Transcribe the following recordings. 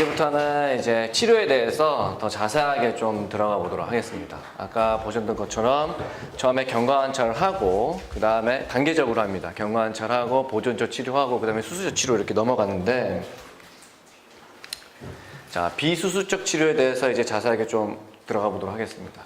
이제부터는 이제 치료에 대해서 더 자세하게 좀 들어가 보도록 하겠습니다. 아까 보셨던 것처럼 처음에 경과관찰을 하고 그 다음에 단계적으로 합니다. 경과관찰하고 보존적 치료하고 그 다음에 수술적 치료 이렇게 넘어가는데, 자, 비수술적 치료에 대해서 이제 자세하게 좀 들어가 보도록 하겠습니다.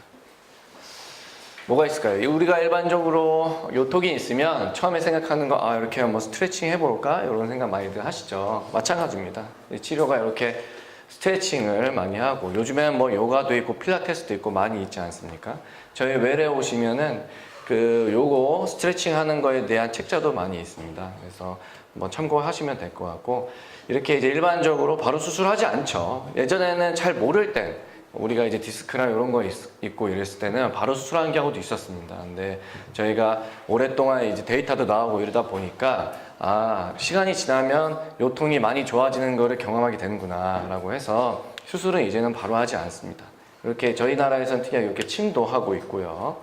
뭐가 있을까요? 우리가 일반적으로 요통이 있으면 처음에 생각하는 거, 이렇게 뭐 스트레칭 해볼까? 이런 생각 많이들 하시죠. 마찬가지입니다. 치료가 이렇게 스트레칭을 많이 하고, 요즘엔 뭐 요가도 있고 필라테스도 있고 많이 있지 않습니까? 저희 웰에 오시면은 그 요거 스트레칭 하는 거에 대한 책자도 많이 있습니다. 그래서 뭐 참고하시면 될 것 같고, 이렇게 이제 일반적으로 바로 수술하지 않죠. 예전에는 잘 모를 땐 우리가 이제 디스크나 이런 거 있고 이랬을 때는 바로 수술하는 경우도 있었습니다. 근데 저희가 오랫동안 이제 데이터도 나오고 이러다 보니까 시간이 지나면 요통이 많이 좋아지는 거를 경험하게 되는구나 라고 해서 수술은 이제는 바로 하지 않습니다. 이렇게 저희 나라에서는 특이하게 이렇게 침도 하고 있고요.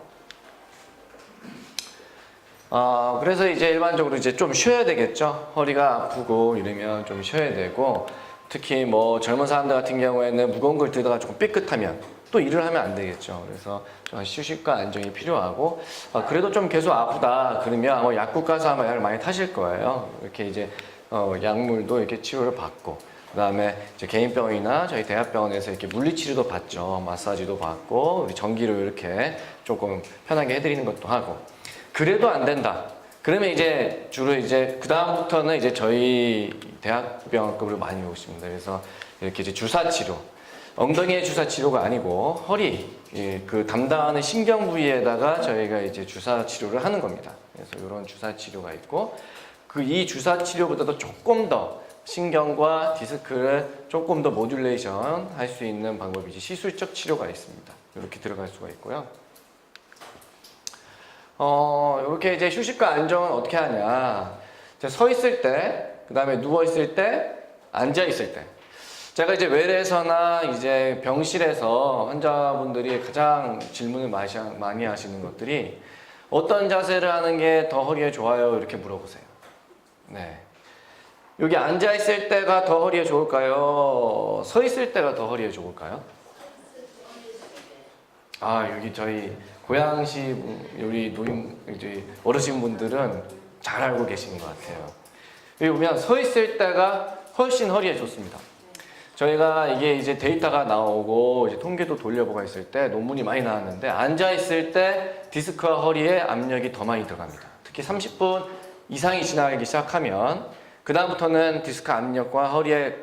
그래서 이제 일반적으로 이제 좀 쉬어야 되겠죠. 허리가 아프고 이러면 좀 쉬어야 되고, 특히 뭐 젊은 사람들 같은 경우에는 무거운 걸 들다가 조금 삐끗하면 또 일을 하면 안 되겠죠. 그래서 좀 휴식과 안정이 필요하고, 그래도 좀 계속 아프다 그러면 약국 가서 아마 약을 많이 타실 거예요. 이렇게 이제 약물도 이렇게 치료를 받고, 그 다음에 이제 개인병원이나 저희 대학병원에서 이렇게 물리치료도 받죠. 마사지도 받고, 우리 전기로 이렇게 조금 편하게 해드리는 것도 하고. 그래도 안 된다. 그러면 이제 주로 이제 그 다음부터는 이제 저희 대학병원급으로 많이 오십니다. 그래서 이렇게 이제 주사 치료, 엉덩이의 주사 치료가 아니고 허리 그 담당하는 신경 부위에다가 저희가 이제 주사 치료를 하는 겁니다. 그래서 이런 주사 치료가 있고, 이 주사 치료보다도 조금 더 신경과 디스크를 조금 더 모듈레이션 할 수 있는 방법이 이제 시술적 치료가 있습니다. 이렇게 들어갈 수가 있고요. 이렇게 이제 휴식과 안정은 어떻게 하냐. 서 있을 때, 그 다음에 누워 있을 때, 앉아 있을 때. 제가 이제 웰에서나 이제 병실에서 환자분들이 가장 질문을 많이 하시는 것들이 어떤 자세를 하는 게 더 허리에 좋아요? 이렇게 물어보세요. 네. 여기 앉아 있을 때가 더 허리에 좋을까요? 서 있을 때가 더 허리에 좋을까요? 여기 저희 고양시 우리 이제 어르신분들은 잘 알고 계시는 것 같아요. 여기 보면 서 있을 때가 훨씬 허리에 좋습니다. 저희가 이게 이제 데이터가 나오고 이제 통계도 돌려보고 있을 때 논문이 많이 나왔는데, 앉아 있을 때 디스크와 허리에 압력이 더 많이 들어갑니다. 특히 30분 이상이 지나기 시작하면 그 다음부터는 디스크 압력과 허리의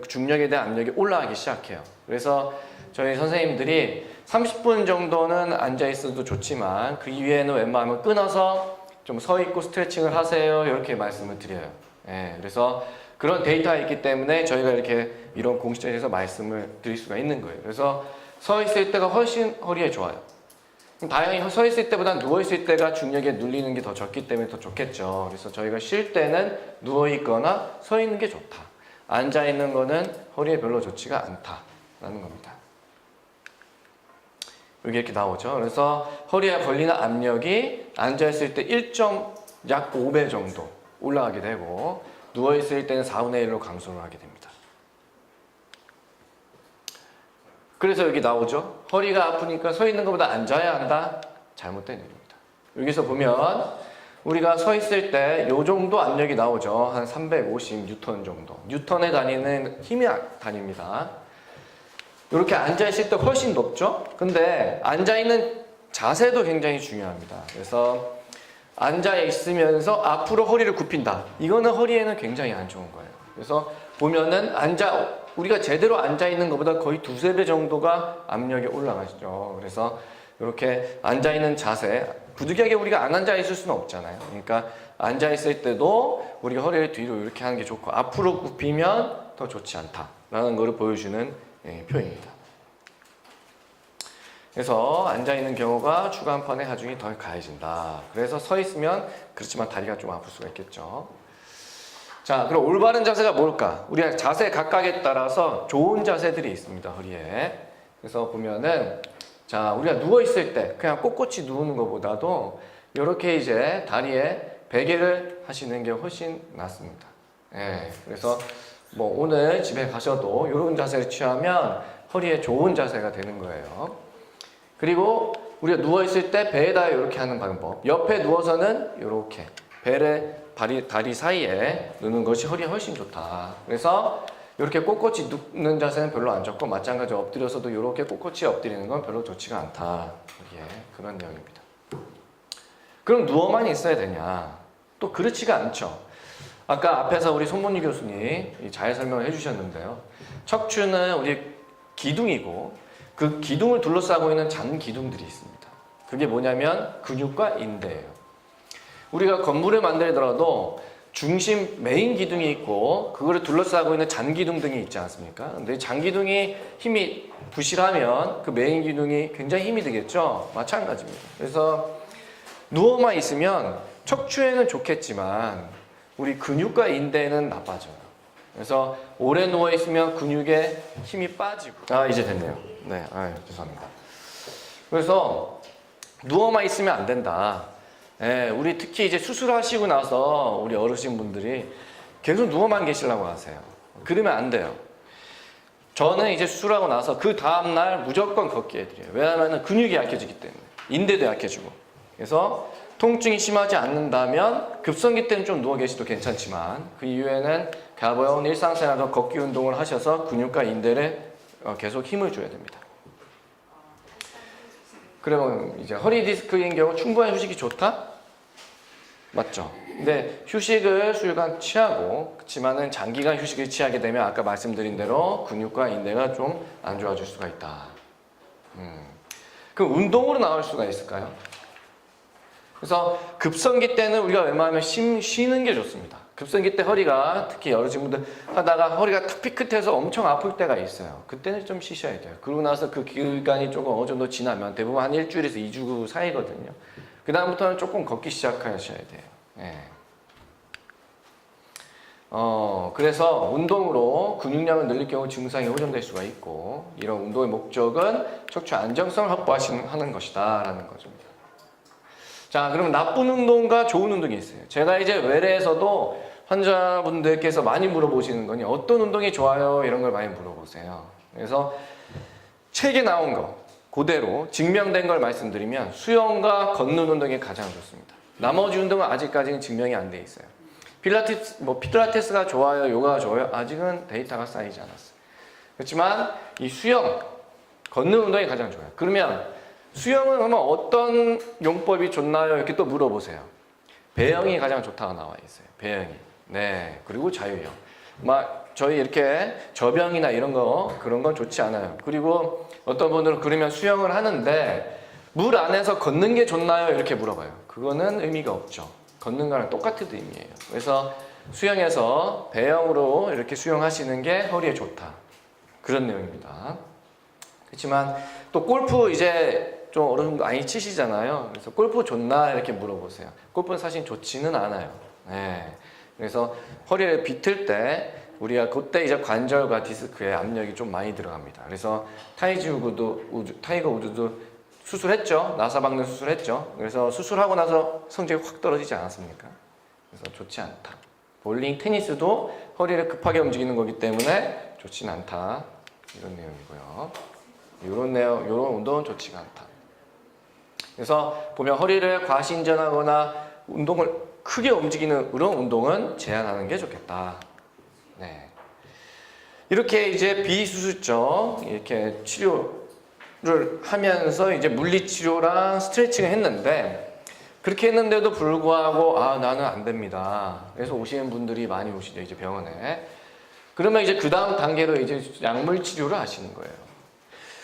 중력에 대한 압력이 올라가기 시작해요. 그래서 저희 선생님들이 30분 정도는 앉아 있어도 좋지만 그 이후에는 웬만하면 끊어서 좀 서 있고 스트레칭을 하세요, 이렇게 말씀을 드려요. 그래서 그런 데이터가 있기 때문에 저희가 이렇게 이런 공식적에서 말씀을 드릴 수가 있는 거예요. 그래서 서 있을 때가 훨씬 허리에 좋아요. 당연히 서 있을 때보다 누워 있을 때가 중력에 눌리는 게 더 적기 때문에 더 좋겠죠. 그래서 저희가 쉴 때는 누워 있거나 서 있는 게 좋다. 앉아 있는 거는 허리에 별로 좋지가 않다라는 겁니다. 여기 이렇게 나오죠. 그래서 허리에 걸리는 압력이 앉아있을 때 약 5배 정도 올라가게 되고, 누워있을 때는 4분의 1로 감소를 하게 됩니다. 그래서 여기 나오죠. 허리가 아프니까 서 있는 것보다 앉아야 한다? 잘못된 얘기입니다. 여기서 보면 우리가 서 있을 때 이 정도 압력이 나오죠. 한 350N 정도. 뉴턴에 다니는 힘이 다닙니다. 이렇게 앉아있을 때 훨씬 높죠? 근데 앉아있는 자세도 굉장히 중요합니다. 그래서 앉아있으면서 앞으로 허리를 굽힌다. 이거는 허리에는 굉장히 안 좋은 거예요. 그래서 보면은 우리가 제대로 앉아있는 것보다 거의 2~3배 정도가 압력이 올라가시죠. 그래서 이렇게 앉아있는 자세, 부득이하게 우리가 안 앉아있을 수는 없잖아요. 그러니까 앉아있을 때도 우리가 허리를 뒤로 이렇게 하는 게 좋고, 앞으로 굽히면 더 좋지 않다라는 것을 보여주는 표현입니다. 그래서 앉아있는 경우가 추간판의 하중이 더 가해진다. 그래서 서 있으면 그렇지만 다리가 좀 아플 수가 있겠죠. 자, 그럼 올바른 자세가 뭘까? 우리가 자세 각각에 따라서 좋은 자세들이 있습니다, 허리에. 그래서 보면은, 자, 우리가 누워있을 때 그냥 꼿꼿이 누우는 것보다도 이렇게 이제 다리에 베개를 하시는 게 훨씬 낫습니다. 그래서 뭐 오늘 집에 가셔도 이런 자세를 취하면 허리에 좋은 자세가 되는 거예요. 그리고 우리가 누워있을 때 배에다 이렇게 하는 방법. 옆에 누워서는 이렇게 배를 다리 사이에 넣는 것이 허리에 훨씬 좋다. 그래서 이렇게 꼿꼿이 눕는 자세는 별로 안 좋고, 마찬가지로 엎드려서도 이렇게 꼿꼿이 엎드리는 건 별로 좋지가 않다. 예, 그런 내용입니다. 그럼 누워만 있어야 되냐? 또 그렇지가 않죠. 아까 앞에서 우리 손문희 교수님 잘 설명을 해주셨는데요. 척추는 우리 기둥이고 그 기둥을 둘러싸고 있는 잔기둥들이 있습니다. 그게 뭐냐면 근육과 인대예요. 우리가 건물을 만들더라도 중심 메인 기둥이 있고 그거를 둘러싸고 있는 잔기둥 등이 있지 않습니까? 근데 잔기둥이 힘이 부실하면 그 메인 기둥이 굉장히 힘이 되겠죠? 마찬가지입니다. 그래서 누워만 있으면 척추에는 좋겠지만 우리 근육과 인대는 나빠져요. 그래서 오래 누워 있으면 근육에 힘이 빠지고. 이제 됐네요. 네, 죄송합니다. 그래서 누워만 있으면 안 된다. 예, 우리 특히 이제 수술하시고 나서 우리 어르신분들이 계속 누워만 계시려고 하세요. 그러면 안 돼요. 저는 이제 수술하고 나서 그 다음날 무조건 걷게 해드려요. 왜냐하면 근육이 약해지기 때문에. 인대도 약해지고. 그래서 통증이 심하지 않는다면 급성기 때는 좀 누워 계셔도 괜찮지만 그 이후에는 가벼운 일상생활과 걷기 운동을 하셔서 근육과 인대를 계속 힘을 줘야 됩니다. 그러면 이제 허리 디스크인 경우 충분한 휴식이 좋다? 맞죠? 근데 휴식을 수요일간 취하고, 그렇지만은 장기간 휴식을 취하게 되면 아까 말씀드린 대로 근육과 인대가 좀 안 좋아질 수가 있다. 그럼 운동으로 나올 수가 있을까요? 그래서 급성기 때는 우리가 웬만하면 쉬는 게 좋습니다. 급성기 때 허리가, 특히 어르신분들 하다가 허리가 탁 삐끗해서 엄청 아플 때가 있어요. 그때는 좀 쉬셔야 돼요. 그러고 나서 그 기간이 조금 어느 정도 지나면 대부분 한 일주일에서 2주 사이거든요. 그 다음부터는 조금 걷기 시작하셔야 돼요. 예. 그래서 운동으로 근육량을 늘릴 경우 증상이 호전될 수가 있고, 이런 운동의 목적은 척추 안정성을 확보하는 것이다 라는 거죠. 자, 그럼 나쁜 운동과 좋은 운동이 있어요. 제가 이제 외래에서도 환자분들께서 많이 물어보시는 거니 어떤 운동이 좋아요? 이런 걸 많이 물어보세요. 그래서 책에 나온 거 그대로 증명된 걸 말씀드리면 수영과 걷는 운동이 가장 좋습니다. 나머지 운동은 아직까지는 증명이 안 돼 있어요. 필라테스가 좋아요? 요가가 좋아요? 아직은 데이터가 쌓이지 않았어요. 그렇지만 이 수영, 걷는 운동이 가장 좋아요. 그러면 수영은 그러면 어떤 용법이 좋나요? 이렇게 또 물어보세요. 배영이 가장 좋다고 나와 있어요. 배영이. 네. 그리고 자유형. 저희 이렇게 저병이나 이런 거, 그런 건 좋지 않아요. 그리고 어떤 분들은 그러면 수영을 하는데 물 안에서 걷는 게 좋나요? 이렇게 물어봐요. 그거는 의미가 없죠. 걷는 거랑 똑같은 의미예요. 그래서 수영에서 배영으로 이렇게 수영하시는 게 허리에 좋다. 그런 내용입니다. 그렇지만 또 골프 이제 좀 어른들 많이 치시잖아요. 그래서 골프 좋나 이렇게 물어보세요. 골프는 사실 좋지는 않아요. 네. 그래서 허리를 비틀 때 우리가 그때 이제 관절과 디스크에 압력이 좀 많이 들어갑니다. 그래서 타이거 우드도 수술했죠. 나사 박는 수술했죠. 그래서 수술하고 나서 성적이 확 떨어지지 않았습니까? 그래서 좋지 않다. 볼링, 테니스도 허리를 급하게 움직이는 거기 때문에 좋지는 않다. 이런 내용이고요. 이런 운동은 좋지가 않다. 그래서 보면 허리를 과신전하거나 운동을 크게 움직이는 그런 운동은 제한하는 게 좋겠다. 네. 이렇게 이제 비수술적 이렇게 치료를 하면서 이제 물리치료랑 스트레칭을 했는데, 그렇게 했는데도 불구하고 나는 안 됩니다. 그래서 오시는 분들이 많이 오시죠, 이제 병원에. 그러면 이제 그 다음 단계로 이제 약물 치료를 하시는 거예요.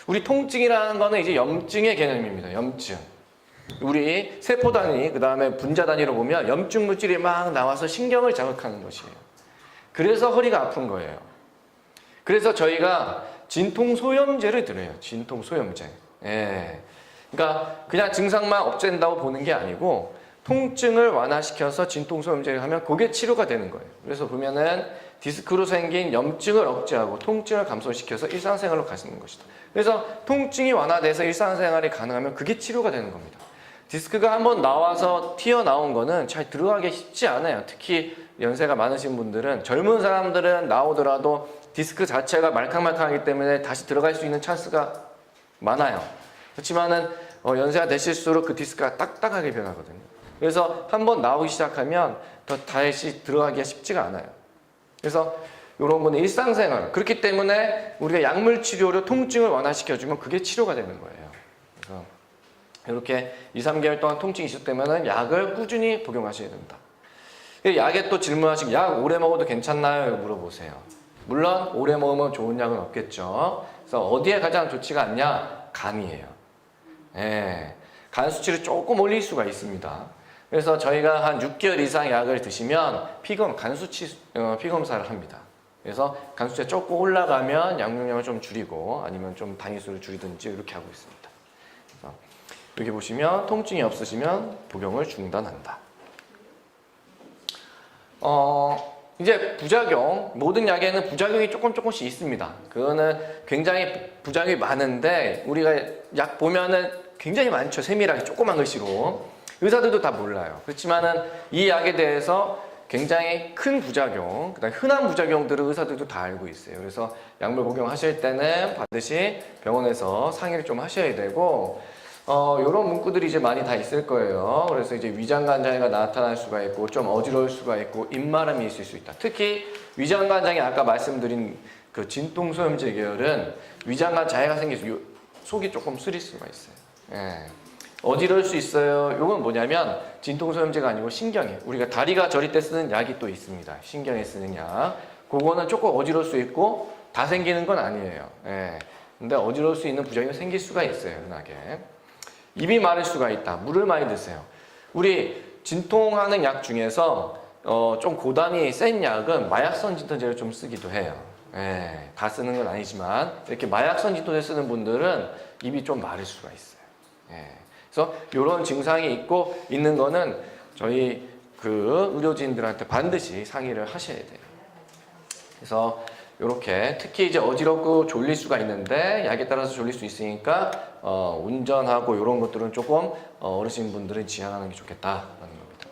우리 통증이라는 거는 이제 염증의 개념입니다. 염증. 우리 세포 단위, 그 다음에 분자 단위로 보면 염증 물질이 막 나와서 신경을 자극하는 것이에요. 그래서 허리가 아픈 거예요. 그래서 저희가 진통소염제를 드려요. 진통소염제. 예. 그러니까 그냥 증상만 없앤다고 보는 게 아니고 통증을 완화시켜서 진통소염제를 하면 그게 치료가 되는 거예요. 그래서 보면은 디스크로 생긴 염증을 억제하고 통증을 감소시켜서 일상생활로 가시는 것이다. 그래서 통증이 완화돼서 일상생활이 가능하면 그게 치료가 되는 겁니다. 디스크가 한번 나와서 튀어나온 거는 잘 들어가기 쉽지 않아요. 특히 연세가 많으신 분들은 젊은 사람들은 나오더라도 디스크 자체가 말캉말캉하기 때문에 다시 들어갈 수 있는 찬스가 많아요. 그렇지만은 연세가 되실수록 그 디스크가 딱딱하게 변하거든요. 그래서 한번 나오기 시작하면 더 다시 들어가기가 쉽지가 않아요. 그래서 이런 거는 일상생활. 그렇기 때문에 우리가 약물 치료로 통증을 완화시켜주면 그게 치료가 되는 거예요. 그래서 이렇게 2, 3개월 동안 통증이 있었다면 약을 꾸준히 복용하셔야 된다. 약에 또 질문하시고 약 오래 먹어도 괜찮나요? 물어보세요. 물론 오래 먹으면 좋은 약은 없겠죠. 그래서 어디에 가장 좋지가 않냐? 간이에요. 예, 간 수치를 조금 올릴 수가 있습니다. 그래서 저희가 한 6개월 이상 약을 드시면 간 수치 피검사를 합니다. 그래서 간 수치가 조금 올라가면 약용량을 좀 줄이고 아니면 좀 단위수를 줄이든지 이렇게 하고 있습니다. 그래서 여기 보시면 통증이 없으시면 복용을 중단한다. 이제 부작용, 모든 약에는 부작용이 조금씩 있습니다. 그거는 굉장히 부작용이 많은데 우리가 약 보면은 굉장히 많죠. 세밀하게 조그만 글씨로. 의사들도 다 몰라요. 그렇지만은 이 약에 대해서 굉장히 큰 부작용, 그다음에 흔한 부작용들을 의사들도 다 알고 있어요. 그래서 약물 복용하실 때는 반드시 병원에서 상의를 좀 하셔야 되고 이런 문구들이 이제 많이 다 있을 거예요. 그래서 이제 위장관 장애가 나타날 수가 있고 좀 어지러울 수가 있고 입마름이 있을 수 있다. 특히 위장관 장애 아까 말씀드린 그 진통소염제 계열은 위장관 장애가 생겨서 속이 조금 쓰릴 수가 있어요. 예. 어지러울 수 있어요. 이건 뭐냐면 진통소염제가 아니고 신경에 우리가 다리가 저릴 때 쓰는 약이 또 있습니다. 신경에 쓰는 약. 그거는 조금 어지러울 수 있고 다 생기는 건 아니에요. 예. 근데 어지러울 수 있는 부작용이 생길 수가 있어요. 흔하게. 입이 마를 수가 있다. 물을 많이 드세요. 우리 진통하는 약 중에서 좀 고단위 센 약은 마약성 진통제를 좀 쓰기도 해요. 예, 다 쓰는 건 아니지만 이렇게 마약성 진통제 쓰는 분들은 입이 좀 마를 수가 있어요. 예, 그래서 이런 증상이 있는 거는 저희 그 의료진들한테 반드시 상의를 하셔야 돼요. 그래서 이렇게 특히 이제 어지럽고 졸릴 수가 있는데 약에 따라서 졸릴 수 있으니까 운전하고 이런 것들은 조금 어르신분들은 지양하는 게 좋겠다라는 겁니다.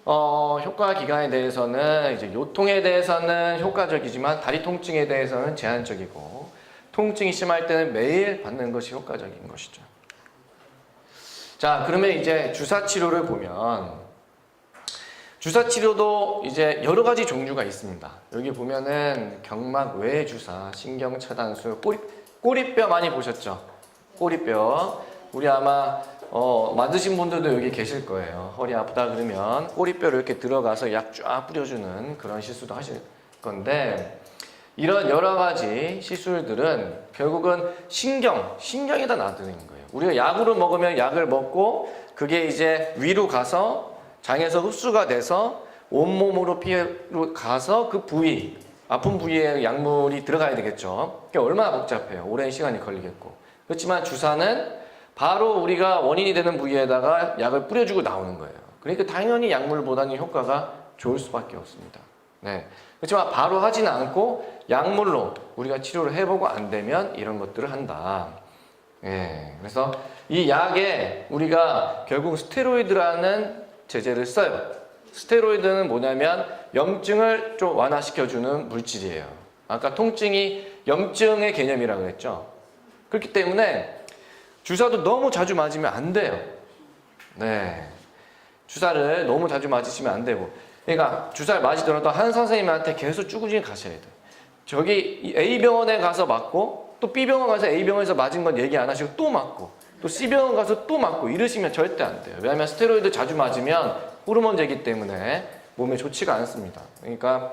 효과 기간에 대해서는 이제 요통에 대해서는 효과적이지만 다리 통증에 대해서는 제한적이고 통증이 심할 때는 매일 받는 것이 효과적인 것이죠. 자, 그러면 이제 주사 치료를 보면 주사 치료도 이제 여러 가지 종류가 있습니다. 여기 보면은 경막 외 주사, 신경 차단술, 꼬리뼈 많이 보셨죠? 꼬리뼈. 우리 아마 맞으신 분들도 여기 계실 거예요. 허리 아프다 그러면 꼬리뼈를 이렇게 들어가서 약 쫙 뿌려주는 그런 시술도 하실 건데 이런 여러 가지 시술들은 결국은 신경에다 놔두는 거예요. 우리가 약으로 먹으면 약을 먹고 그게 이제 위로 가서 장에서 흡수가 돼서 온몸으로 피로 가서 그 부위, 아픈 부위에 약물이 들어가야 되겠죠. 그게 얼마나 복잡해요. 오랜 시간이 걸리겠고. 그렇지만 주사는 바로 우리가 원인이 되는 부위에다가 약을 뿌려주고 나오는 거예요. 그러니까 당연히 약물보다는 효과가 좋을 수밖에 없습니다. 네. 그렇지만 바로 하지는 않고 약물로 우리가 치료를 해보고 안 되면 이런 것들을 한다. 예. 그래서 이 약에 우리가 결국 스테로이드라는 제제를 써요. 스테로이드는 뭐냐면 염증을 좀 완화시켜주는 물질이에요. 아까 통증이 염증의 개념이라고 했죠. 그렇기 때문에 주사도 너무 자주 맞으면 안 돼요. 네. 주사를 너무 자주 맞으시면 안 되고. 그러니까 주사를 맞으더라도 한 선생님한테 계속 꾸준히 가셔야 돼요. 저기 A병원에 가서 맞고 또 B병원 가서 A병원에서 맞은 건 얘기 안 하시고 또 맞고 또 C병원 가서 또 맞고 이러시면 절대 안 돼요. 왜냐하면 스테로이드 자주 맞으면 호르몬제이기 때문에 몸에 좋지가 않습니다. 그러니까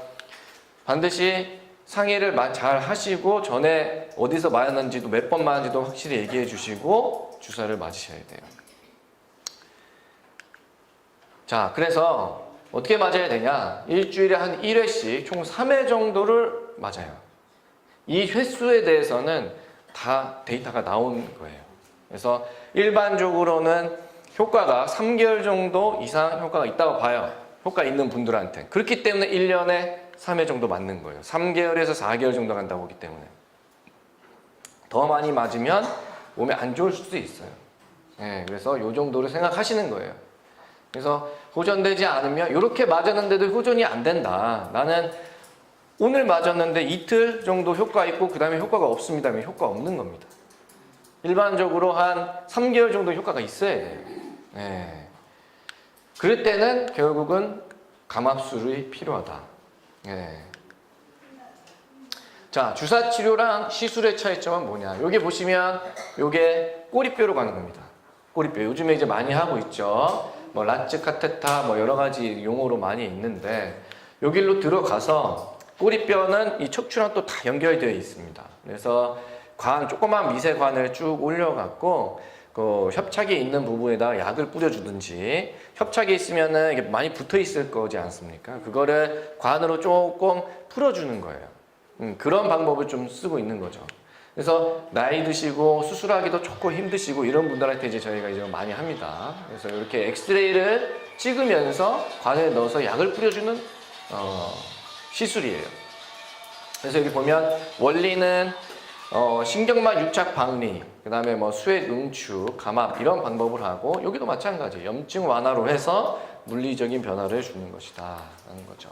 반드시 상의를 잘 하시고 전에 어디서 맞았는지도 몇 번 맞았는지도 확실히 얘기해 주시고 주사를 맞으셔야 돼요. 자, 그래서 어떻게 맞아야 되냐? 일주일에 한 1회씩 총 3회 정도를 맞아요. 이 횟수에 대해서는 다 데이터가 나온 거예요. 그래서 일반적으로는 효과가 3개월 정도 이상 효과가 있다고 봐요. 효과 있는 분들한테. 그렇기 때문에 1년에 3회 정도 맞는 거예요. 3개월에서 4개월 정도 간다고 하기 때문에. 더 많이 맞으면 몸에 안 좋을 수도 있어요. 네, 그래서 이 정도를 생각하시는 거예요. 그래서 호전되지 않으면 이렇게 맞았는데도 호전이 안 된다. 나는 오늘 맞았는데 이틀 정도 효과 있고 그 다음에 효과가 없습니다. 하면 효과 없는 겁니다. 일반적으로 한 3개월 정도 효과가 있어야 돼요. 네. 그럴 때는 결국은 감압술이 필요하다. 네. 자, 주사치료랑 시술의 차이점은 뭐냐? 여기 보시면 요게 꼬리뼈로 가는 겁니다. 꼬리뼈. 요즘에 이제 많이 하고 있죠. 뭐 라츠 카테타 뭐 여러 가지 용어로 많이 있는데 여기로 들어가서 꼬리뼈는 이 척추랑 또 다 연결되어 있습니다. 그래서 조그만 미세관을 쭉 올려갖고 그 협착이 있는 부분에다 약을 뿌려주든지 협착이 있으면은 이게 많이 붙어 있을 거지 않습니까? 그거를 관으로 조금 풀어주는 거예요. 그런 방법을 좀 쓰고 있는 거죠. 그래서 나이 드시고 수술하기도 조금 힘드시고 이런 분들한테 이제 저희가 이제 많이 합니다. 그래서 이렇게 엑스레이를 찍으면서 관에 넣어서 약을 뿌려주는 시술이에요. 그래서 여기 보면 원리는 신경막 유착 박리, 그 다음에 뭐 수액 응축, 감압 이런 방법을 하고 여기도 마찬가지예요. 염증 완화로 해서 물리적인 변화를 주는 것이다 라는 거죠.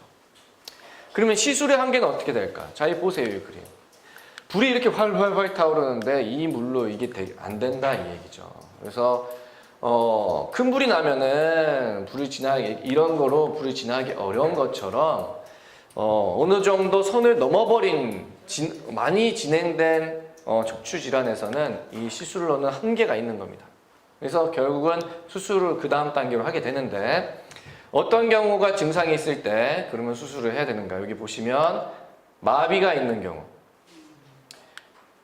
그러면 시술의 한계는 어떻게 될까? 자, 보세요, 이 그림. 불이 이렇게 활활활 타오르는데 이 물로 이게 안 된다 이 얘기죠. 그래서 큰 불이 나면은 불이 지나기 이런 거로 불이 지나기 어려운 것처럼 어느 정도 선을 넘어버린 많이 진행된 척추 질환에서는 이 시술로는 한계가 있는 겁니다. 그래서 결국은 수술을 그 다음 단계로 하게 되는데 어떤 경우가 증상이 있을 때 그러면 수술을 해야 되는가? 여기 보시면 마비가 있는 경우,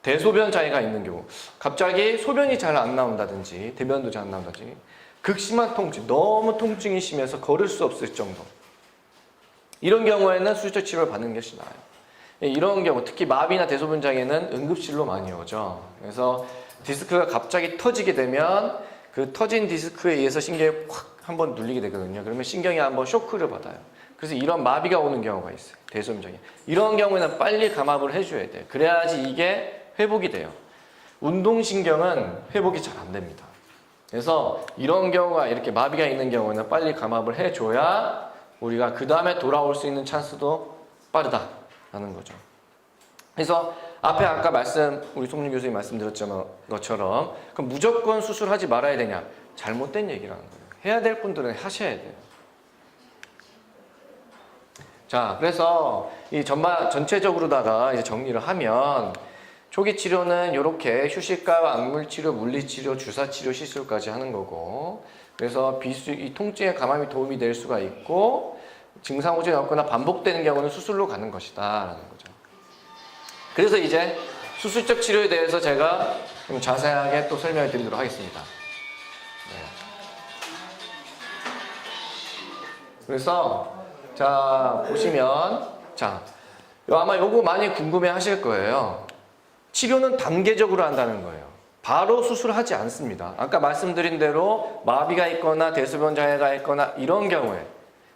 대소변 장애가 있는 경우, 갑자기 소변이 잘 안 나온다든지 대변도 잘 안 나온다든지 극심한 통증, 너무 통증이 심해서 걸을 수 없을 정도, 이런 경우에는 수술적 치료를 받는 것이 나아요. 이런 경우 특히 마비나 대소변 장애는 응급실로 많이 오죠. 그래서 디스크가 갑자기 터지게 되면 그 터진 디스크에 의해서 신경이 확 한번 눌리게 되거든요. 그러면 신경이 한번 쇼크를 받아요. 그래서 이런 마비가 오는 경우가 있어요. 대소변 장애. 이런 경우에는 빨리 감압을 해줘야 돼요. 그래야지 이게 회복이 돼요. 운동신경은 회복이 잘 안 됩니다. 그래서 이런 경우가 이렇게 마비가 있는 경우는 빨리 감압을 해줘야 우리가 그 다음에 돌아올 수 있는 찬스도 빠르다라는 거죠. 그래서 앞에 아까 우리 송준 교수님 말씀드렸던 것처럼 그럼 무조건 수술하지 말아야 되냐? 잘못된 얘기라는 거예요. 해야 될 분들은 하셔야 돼요. 자, 그래서 이 전체적으로다가 이제 정리를 하면 초기 치료는 이렇게 휴식과 악물 치료, 물리 치료, 주사 치료, 시술까지 하는 거고, 그래서 이 통증의 감압이 도움이 될 수가 있고 증상 호전이 없거나 반복되는 경우는 수술로 가는 것이다라는 거죠. 그래서 이제 수술적 치료에 대해서 제가 좀 자세하게 또 설명을 드리도록 하겠습니다. 네. 그래서 자 보시면 아마 요거 많이 궁금해 하실 거예요. 치료는 단계적으로 한다는 거예요. 바로 수술하지 않습니다. 아까 말씀드린 대로 마비가 있거나 대소변 장애가 있거나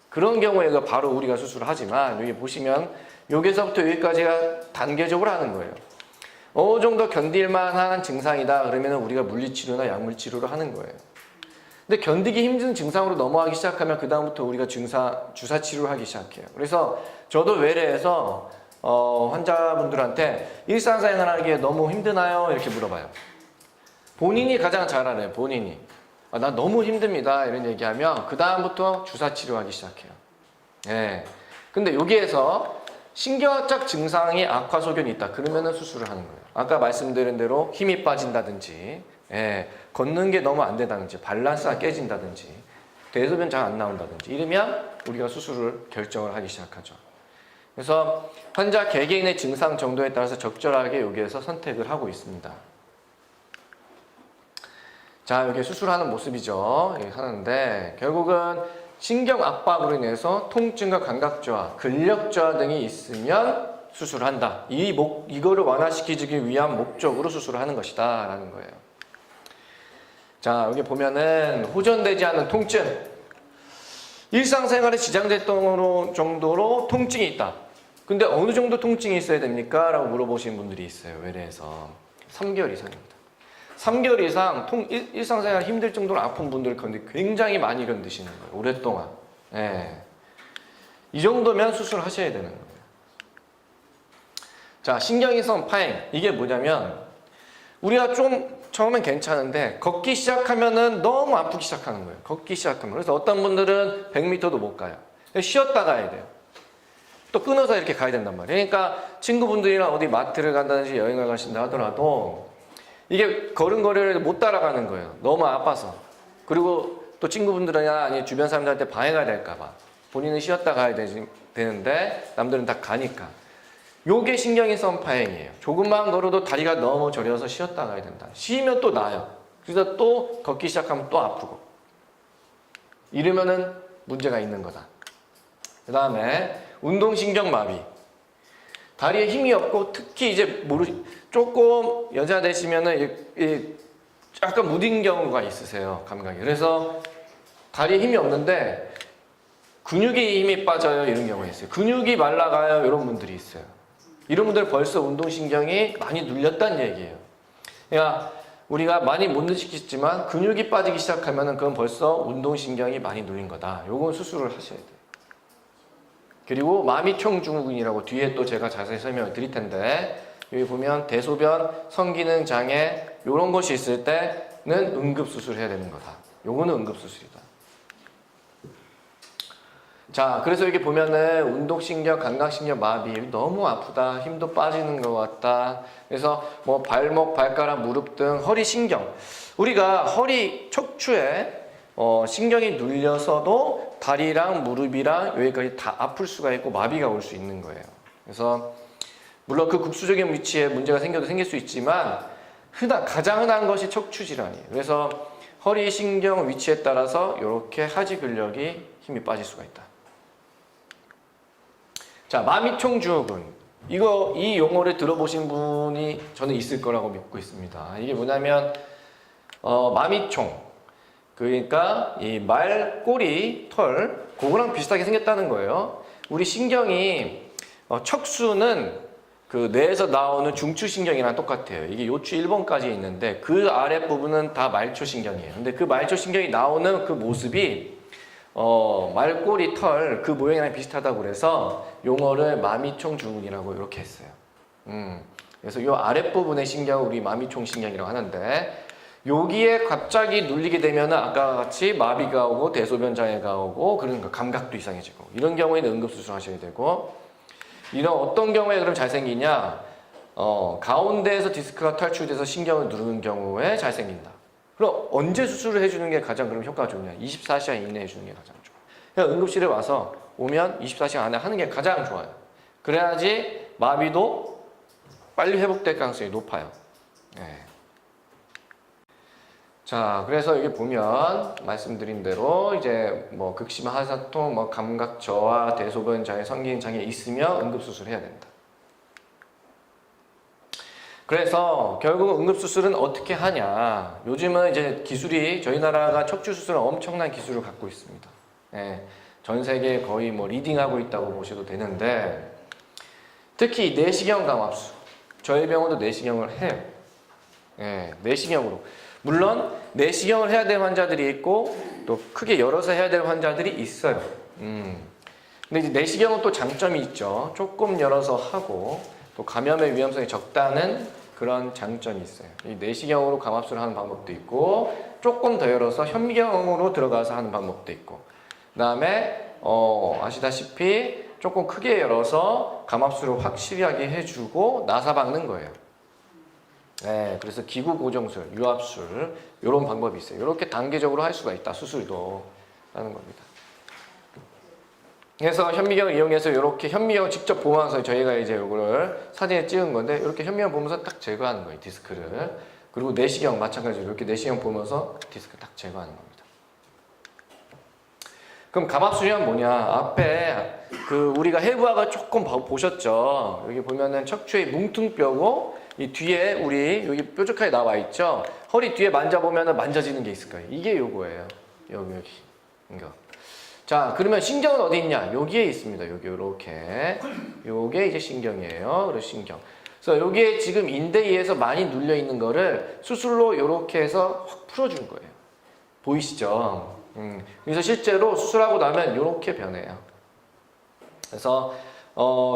그런 경우에 바로 우리가 수술을 하지만 여기 보시면 여기서부터 여기까지가 단계적으로 하는 거예요. 어느 정도 견딜만한 증상이다 그러면 우리가 물리치료나 약물치료를 하는 거예요. 근데 견디기 힘든 증상으로 넘어가기 시작하면 그 다음부터 우리가 주사치료를 하기 시작해요. 그래서 저도 외래에서 환자분들한테 일상생활하기에 너무 힘드나요? 이렇게 물어봐요. 본인이 가장 잘 알아요. 본인이. 나 너무 힘듭니다. 이런 얘기하면 그 다음부터 주사치료하기 시작해요. 예. 근데 여기에서 신경학적 증상이 악화소견이 있다. 그러면은 수술을 하는 거예요. 아까 말씀드린 대로 힘이 빠진다든지, 걷는 게 너무 안 된다든지, 밸런스가 깨진다든지, 대소변 잘 안 나온다든지 이러면 우리가 수술을 결정을 하기 시작하죠. 그래서 환자 개개인의 증상 정도에 따라서 적절하게 여기에서 선택을 하고 있습니다. 자, 여기 수술하는 모습이죠. 하는데 결국은 신경 압박으로 인해서 통증과 감각 저하, 근력 저하 등이 있으면 수술한다. 이거를 완화시키기 위한 목적으로 수술을 하는 것이다 라는 거예요. 자, 여기 보면은 호전되지 않는 통증, 일상생활에 지장될 정도로 통증이 있다. 근데 어느 정도 통증이 있어야 됩니까? 라고 물어보시는 분들이 있어요. 외래에서 3개월 이상입니다. 3개월 이상 일상생활 힘들 정도로 아픈 분들 굉장히 많이 견디시는 거예요. 오랫동안. 예. 이 정도면 수술을 하셔야 되는 거예요. 자, 신경이성 파행. 이게 뭐냐면 우리가 좀 처음엔 괜찮은데 걷기 시작하면은 너무 아프기 시작하는 거예요. 걷기 시작하면. 그래서 어떤 분들은 100m도 못 가요. 쉬었다 가야 돼요. 또 끊어서 이렇게 가야 된단 말이에요. 그러니까 친구분들이랑 어디 마트를 간다든지 여행을 가신다 하더라도 이게 걸음걸이를 못 따라가는 거예요. 너무 아파서. 그리고 또 친구분들이나 아니 주변 사람들한테 방해가 될까 봐. 본인은 쉬었다 가야 되는데 남들은 다 가니까. 요게 신경이성 파행이에요. 조금만 걸어도 다리가 너무 저려서 쉬었다 가야 된다. 쉬면 또 나아요. 그래서 또 걷기 시작하면 또 아프고. 이러면은 문제가 있는 거다. 그 다음에 운동신경마비. 다리에 힘이 없고 특히 이제 조금 여자 되시면은 약간 무딘 경우가 있으세요. 감각이. 그래서 다리에 힘이 없는데 근육에 힘이 빠져요. 이런 경우가 있어요. 근육이 말라가요. 이런 분들이 있어요. 이런 분들 벌써 운동신경이 많이 눌렸다는 얘기예요. 그러니까 우리가 많이 못 느끼겠지만 근육이 빠지기 시작하면 그건 벌써 운동신경이 많이 눌린 거다. 요건 수술을 하셔야 돼요. 그리고 마미총증후군이라고 뒤에 또 제가 자세히 설명을 드릴 텐데 여기 보면 대소변, 성기능 장애 이런 것이 있을 때는 응급수술을 해야 되는 거다. 요거는 응급수술이다. 자, 그래서 여기 보면은 운동신경, 감각신경 마비 너무 아프다, 힘도 빠지는 것 같다. 그래서 뭐 발목, 발가락, 무릎 등 허리 신경 우리가 허리 척추에 신경이 눌려서도 다리랑 무릎이랑 여기까지 다 아플 수가 있고 마비가 올 수 있는 거예요. 그래서 물론 그 국수적인 위치에 문제가 생겨도 생길 수 있지만 가장 흔한 것이 척추 질환이에요. 그래서 허리 신경 위치에 따라서 이렇게 하지 근력이 힘이 빠질 수가 있다. 자, 마미총증후군. 이 용어를 들어보신 분이 저는 있을 거라고 믿고 있습니다. 이게 뭐냐면 마미총. 그러니까 이 말, 꼬리, 털 그거랑 비슷하게 생겼다는 거예요. 우리 신경이 척수는 그 뇌에서 나오는 중추신경이랑 똑같아요. 이게 요추 1번까지 있는데 그 아랫부분은 다 말초신경이에요. 근데 그 말초신경이 나오는 그 모습이 말, 꼬리, 털 그 모양이랑 비슷하다고 그래서 용어를 마미총증후군이라고 이렇게 했어요. 그래서 이 아랫부분의 신경을 우리 마미총신경이라고 하는데 여기에 갑자기 눌리게 되면 아까 같이 마비가 오고 대소변 장애가 오고 그런 거 감각도 이상해지고 이런 경우에는 응급수술 하셔야 되고 이런 어떤 경우에 그럼 잘 생기냐 가운데에서 디스크가 탈출돼서 신경을 누르는 경우에 잘 생긴다. 그럼 언제 수술을 해주는 게 가장 그럼 효과가 좋냐? 24시간 이내에 해주는 게 가장 좋아요. 그냥 응급실에 와서 오면 24시간 안에 하는 게 가장 좋아요. 그래야지 마비도 빨리 회복될 가능성이 높아요. 네. 자, 그래서 여기 보면 말씀드린 대로 이제 뭐 극심 하사통, 뭐 감각 저하, 대소변 장애, 성기능 장애 있으면 응급수술 해야 된다. 그래서 결국 응급수술은 어떻게 하냐. 요즘은 이제 기술이 저희 나라가 척추수술은 엄청난 기술을 갖고 있습니다. 네, 전 세계에 거의 뭐 리딩하고 있다고 보셔도 되는데 특히 내시경 감압수. 저희 병원도 내시경을 해요. 네, 내시경으로. 물론 내시경을 해야 될 환자들이 있고 또 크게 열어서 해야 될 환자들이 있어요. 근데 이제 내시경은 또 장점이 있죠. 조금 열어서 하고 또 감염의 위험성이 적다는 그런 장점이 있어요. 이 내시경으로 감압술을 하는 방법도 있고 조금 더 열어서 현미경으로 들어가서 하는 방법도 있고 그 다음에 아시다시피 조금 크게 열어서 감압술을 확실하게 해주고 나사 박는 거예요. 네, 그래서 기구 고정술, 유압술 이런 방법이 있어요. 이렇게 단계적으로 할 수가 있다. 수술도 하는 겁니다. 그래서 현미경을 이용해서 이렇게 현미경을 직접 보면서 저희가 이제 이거를 사진에 찍은 건데 이렇게 현미경 보면서 딱 제거하는 거예요. 디스크를. 그리고 내시경 마찬가지로 이렇게 내시경 보면서 디스크 딱 제거하는 겁니다. 그럼 감압술이란 뭐냐? 앞에 그 우리가 해부학을 조금 보셨죠? 여기 보면은 척추의 뭉퉁뼈고 이 뒤에 우리 여기 뾰족하게 나와 있죠? 허리 뒤에 만져보면 만져지는 게 있을 거예요. 이게 요거예요. 여기. 이거. 자, 그러면 신경은 어디 있냐? 여기에 있습니다. 여기 이렇게. 요게 이제 신경이에요. 그래서 신경. 그래서 여기에 지금 인대위에서 많이 눌려 있는 거를 수술로 이렇게 해서 확 풀어준 거예요. 보이시죠? 그래서 실제로 수술하고 나면 이렇게 변해요. 그래서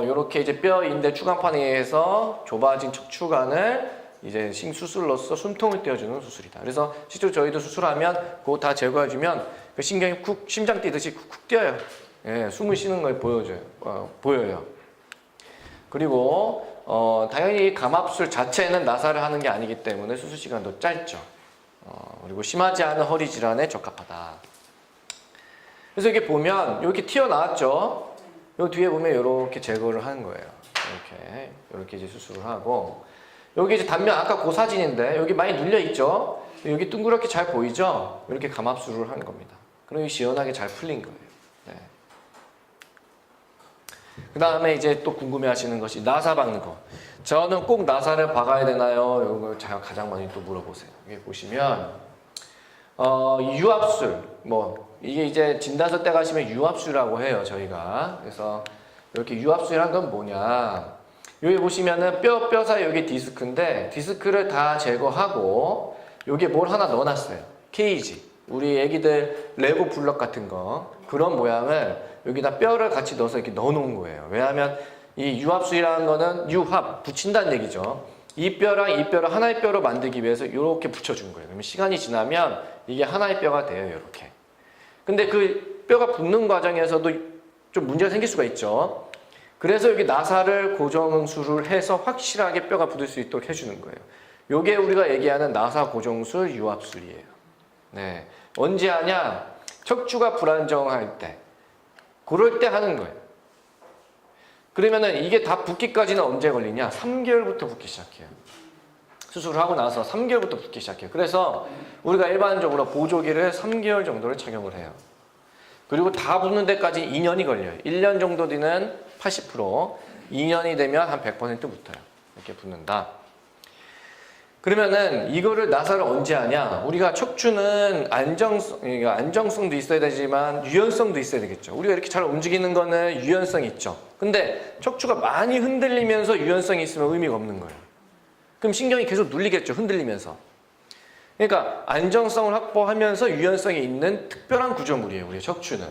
이렇게 이제 뼈 인대 추간판에 의해서 좁아진 척추관을 이제 수술로서 숨통을 떼어주는 수술이다. 그래서 실제로 저희도 수술하면 그거 다 제거해주면 그 신경이 쿡 심장 뛰듯이 쿡쿡 뛰어요. 예, 숨을 쉬는 걸 보여요. 그리고 당연히 감압술 자체는 나사를 하는 게 아니기 때문에 수술 시간도 짧죠. 그리고 심하지 않은 허리 질환에 적합하다. 그래서 이렇게 보면 이렇게 튀어나왔죠. 요 뒤에 보면 이렇게 제거를 하는 거예요. 이렇게 이제 수술을 하고 여기 이제 단면 아까 그 사진인데 여기 많이 눌려 있죠. 여기 둥그렇게 잘 보이죠. 이렇게 감압술을 하는 겁니다. 그럼 시원하게 잘 풀린 거예요. 네. 그 다음에 이제 또 궁금해하시는 것이 나사 박는 거. 저는 꼭 나사를 박아야 되나요? 이걸 가장 많이 또 물어보세요. 여기 보시면 유압술 이게 이제 진단서 때 가시면 유압술이라고 해요, 저희가. 그래서 이렇게 유압술이란 건 뭐냐? 여기 보시면은 뼈 사이 여기 디스크인데 디스크를 다 제거하고 여기에 뭘 하나 넣어놨어요. 케이지. 우리 애기들 레고 블럭 같은 거 그런 모양을 여기다 뼈를 같이 넣어서 이렇게 넣어놓은 거예요. 왜냐하면 이 유압술이라는 거는 유합 붙인다는 얘기죠. 이 뼈랑 이 뼈를 하나의 뼈로 만들기 위해서 이렇게 붙여준 거예요. 그러면 시간이 지나면 이게 하나의 뼈가 돼요, 이렇게. 근데 그 뼈가 붙는 과정에서도 좀 문제가 생길 수가 있죠. 그래서 여기 나사를 고정술을 해서 확실하게 뼈가 붙을 수 있도록 해주는 거예요. 요게 우리가 얘기하는 나사 고정술 유압술이에요. 네. 언제 하냐? 척추가 불안정할 때. 그럴 때 하는 거예요. 그러면은 이게 다 붓기까지는 언제 걸리냐? 3개월부터 붓기 시작해요. 수술을 하고 나서 3개월부터 붓기 시작해요. 그래서 우리가 일반적으로 보조기를 3개월 정도를 착용을 해요. 그리고 다 붓는 데까지 2년이 걸려요. 1년 정도 뒤는 80%, 2년이 되면 한 100% 붙어요. 이렇게 붙는다. 그러면은 이거를 나사를 언제 하냐? 우리가 척추는 안정성도 있어야 되지만 유연성도 있어야 되겠죠. 우리가 이렇게 잘 움직이는 거는 유연성이 있죠. 근데 척추가 많이 흔들리면서 유연성이 있으면 의미가 없는 거예요. 그럼 신경이 계속 눌리겠죠. 흔들리면서. 그러니까 안정성을 확보하면서 유연성이 있는 특별한 구조물이에요. 우리 척추는.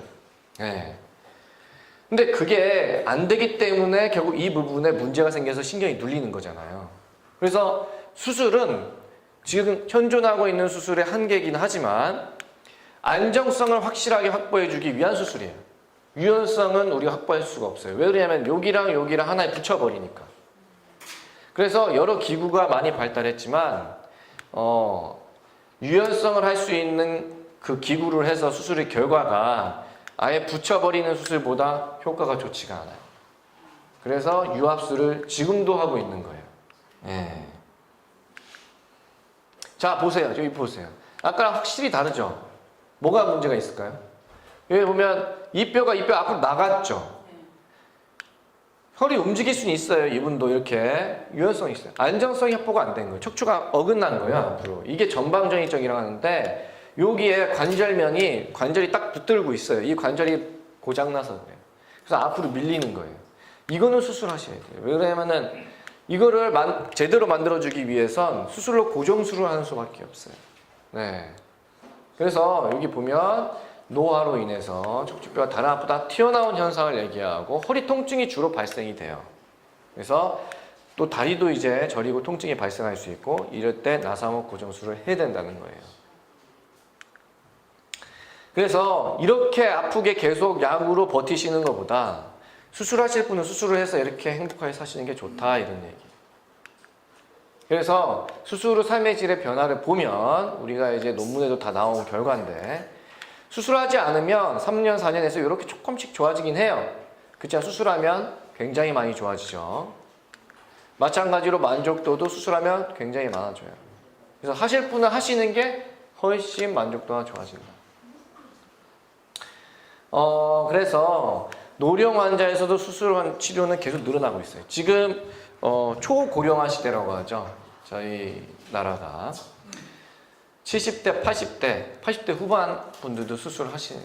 네. 근데 그게 안 되기 때문에 결국 이 부분에 문제가 생겨서 신경이 눌리는 거잖아요. 그래서 수술은 지금 현존하고 있는 수술의 한계이긴 하지만 안정성을 확실하게 확보해주기 위한 수술이에요. 유연성은 우리가 확보할 수가 없어요. 왜 그러냐면 여기랑 여기랑 하나에 붙여버리니까. 그래서 여러 기구가 많이 발달했지만 유연성을 할 수 있는 그 기구를 해서 수술의 결과가 아예 붙여버리는 수술보다 효과가 좋지가 않아요. 그래서 유압술을 지금도 하고 있는 거예요. 예. 자, 보세요. 여기 보세요. 아까랑 확실히 다르죠? 뭐가 문제가 있을까요? 여기 보면 이 뼈 앞으로 나갔죠? 혈이 움직일 수는 있어요. 이분도 이렇게 유연성이 있어요. 안정성이 확보가 안 된 거예요. 척추가 어긋난 거예요. 앞으로. 이게 전방전이적이라고 하는데 여기에 관절이 딱 붙들고 있어요. 이 관절이 고장나서 그래요. 그래서 앞으로 밀리는 거예요. 이거는 수술하셔야 돼요. 왜냐면은 이거를 제대로 만들어주기 위해선 수술로 고정술을 하는 수밖에 없어요. 네. 그래서 여기 보면 노화로 인해서 척추뼈가 다른 앞보다 튀어나온 현상을 얘기하고 허리 통증이 주로 발생이 돼요. 그래서 또 다리도 이제 저리고 통증이 발생할 수 있고 이럴 때 나사목 고정술을 해야 된다는 거예요. 그래서 이렇게 아프게 계속 약으로 버티시는 것보다 수술하실 분은 수술을 해서 이렇게 행복하게 사시는 게 좋다 이런 얘기. 그래서 수술 후 삶의 질의 변화를 보면 우리가 이제 논문에도 다 나온 결과인데 수술하지 않으면 3년, 4년에서 이렇게 조금씩 좋아지긴 해요. 그렇지만 수술하면 굉장히 많이 좋아지죠. 마찬가지로 만족도도 수술하면 굉장히 많아져요. 그래서 하실 분은 하시는 게 훨씬 만족도가 좋아집니다. 그래서 노령 환자에서도 수술 치료는 계속 늘어나고 있어요. 지금 초고령화 시대라고 하죠. 저희 나라가 70대, 80대 후반 분들도 수술하세요.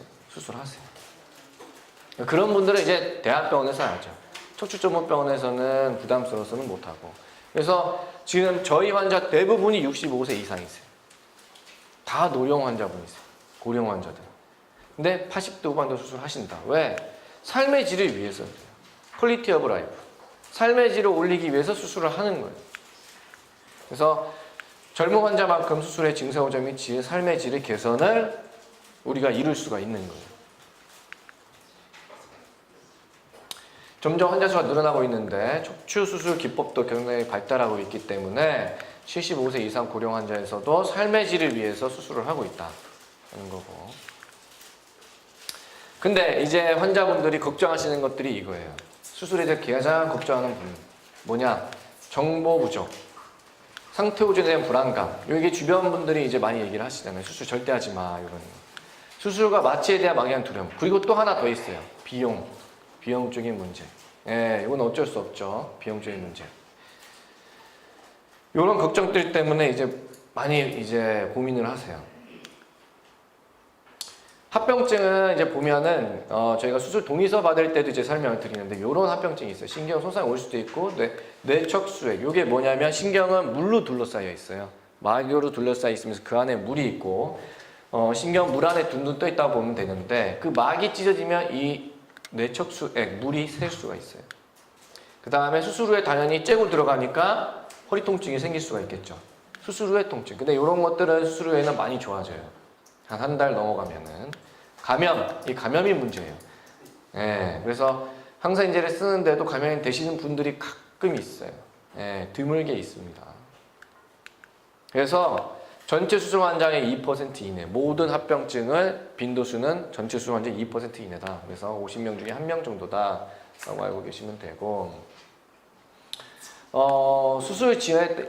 그런 분들은 이제 대학병원에서 하죠. 척추전문병원에서는 부담스러워서는 못하고 그래서 지금 저희 환자 대부분이 65세 이상이세요. 다 노령 환자분이세요. 고령 환자들. 근데 80대 후반도 수술하신다. 왜? 삶의 질을 위해서 그래요. 퀄리티 오브 라이프. 삶의 질을 올리기 위해서 수술을 하는 거예요. 그래서 젊은 환자만큼 수술의 증세호조 및 삶의 질의 개선을 우리가 이룰 수가 있는 거예요. 점점 환자 수가 늘어나고 있는데 척추 수술 기법도 굉장히 발달하고 있기 때문에 75세 이상 고령 환자에서도 삶의 질을 위해서 수술을 하고 있다는 거고. 근데 이제 환자분들이 걱정하시는 것들이 이거예요. 수술에 대해 가장 걱정하는 부분 뭐냐? 정보 부족, 상태 호전에 대한 불안감. 이게 주변 분들이 이제 많이 얘기를 하시잖아요. 수술 절대 하지 마 이런. 수술과 마취에 대한 막연한 두려움. 그리고 또 하나 더 있어요. 비용적인 문제. 예, 이건 어쩔 수 없죠. 비용적인 문제. 이런 걱정들 때문에 이제 많이 이제 고민을 하세요. 합병증은 이제 보면은 저희가 수술 동의서 받을 때도 이제 설명을 드리는데 이런 합병증이 있어요. 신경 손상이 올 수도 있고 뇌척수액. 이게 뭐냐면 신경은 물로 둘러싸여 있어요. 막으로 둘러싸여 있으면서 그 안에 물이 있고 신경 물 안에 둥둥 떠 있다고 보면 되는데 그 막이 찢어지면 이 뇌척수액 물이 셀 수가 있어요. 그 다음에 수술 후에 당연히 째고 들어가니까 허리 통증이 생길 수가 있겠죠. 수술 후에 통증. 근데 이런 것들은 수술 후에는 많이 좋아져요. 한 달 넘어가면은 이 감염이 문제예요. 예, 그래서 항생제를 쓰는데도 감염이 되시는 분들이 가끔 있어요. 예, 드물게 있습니다. 그래서 전체 수술 환자의 2% 이내, 모든 합병증을 빈도수는 전체 수술 환자의 2% 이내다. 그래서 50명 중에 1명 정도다 라고 알고 계시면 되고, 수술 지날 때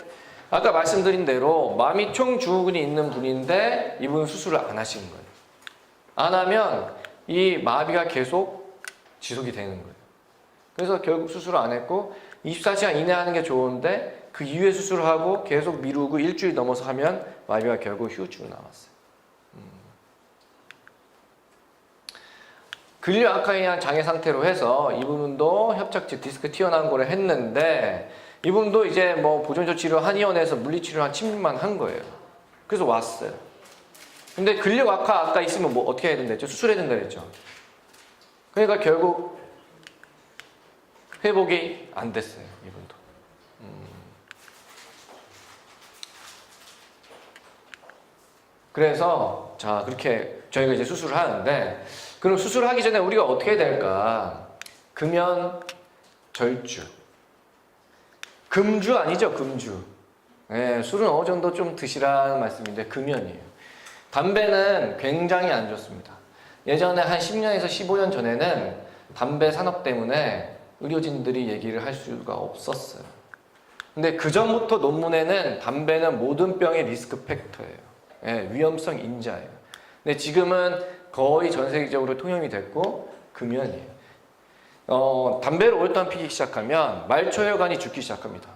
아까 말씀드린 대로 마미총 증후군이 있는 분인데 이분은 수술을 안 하시는 거예요. 안 하면 이 마비가 계속 지속이 되는 거예요. 그래서 결국 수술을 안 했고 24시간 이내 하는 게 좋은데 그 이후에 수술을 하고 계속 미루고 일주일 넘어서 하면 마비가 결국 후유증으로 나왔어요. 근력 악화에 의한 장애 상태로 해서 이분도 협착증 디스크 튀어나온 거를 했는데 이분도 이제 뭐 보존조치료 한의원에서 물리치료 한 10만 한 거예요. 그래서 왔어요. 근데 근력 악화 아까 있으면 뭐 어떻게 해야 된다 했죠? 수술해야 된다 했죠. 그러니까 결국 회복이 안 됐어요. 이분도. 그래서 자 그렇게 저희가 이제 수술을 하는데 그럼 수술하기 전에 우리가 어떻게 해야 될까? 금연, 절주. 금주 아니죠, 금주. 네, 술은 어느 정도 좀 드시라는 말씀인데 금연이에요. 담배는 굉장히 안 좋습니다. 예전에 한 10년에서 15년 전에는 담배 산업 때문에 의료진들이 얘기를 할 수가 없었어요. 근데 그 전부터 논문에는 담배는 모든 병의 리스크 팩터예요. 네, 위험성 인자예요. 근데 지금은 거의 전 세계적으로 통용이 됐고 금연이에요. 담배를 오랫동안 피기 시작하면 말초혈관이 죽기 시작합니다.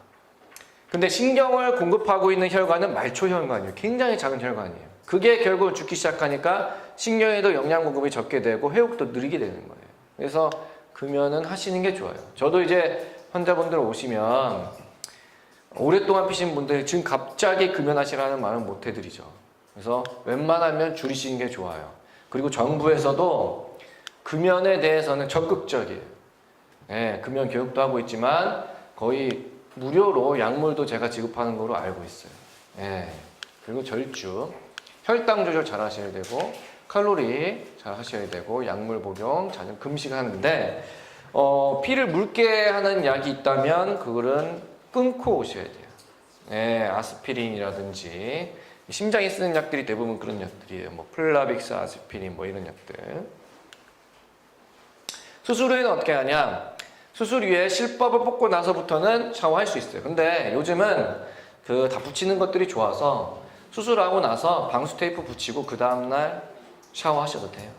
근데 신경을 공급하고 있는 혈관은 말초혈관이에요. 굉장히 작은 혈관이에요. 그게 결국 죽기 시작하니까 신경에도 영양 공급이 적게 되고 회복도 느리게 되는 거예요. 그래서 금연은 하시는 게 좋아요. 저도 이제 환자분들 오시면 오랫동안 피신 분들 지금 갑자기 금연하시라는 말은 못 해드리죠. 그래서 웬만하면 줄이시는 게 좋아요. 그리고 정부에서도 금연에 대해서는 적극적이에요. 예, 금연 교육도 하고 있지만 거의 무료로 약물도 제가 지급하는 거로 알고 있어요. 예, 그리고 절주, 혈당 조절 잘 하셔야 되고 칼로리 잘 하셔야 되고 약물 복용, 자주 금식하는데 피를 묽게 하는 약이 있다면 그거는 끊고 오셔야 돼요. 예, 아스피린이라든지 심장에 쓰는 약들이 대부분 그런 약들이에요. 뭐 플라빅스, 아스피린 뭐 이런 약들. 수술 후에는 어떻게 하냐? 수술 후에 실밥을 뽑고 나서부터는 샤워할 수 있어요. 근데 요즘은 다 붙이는 것들이 좋아서 수술하고 나서 방수 테이프 붙이고 그 다음날 샤워하셔도 돼요.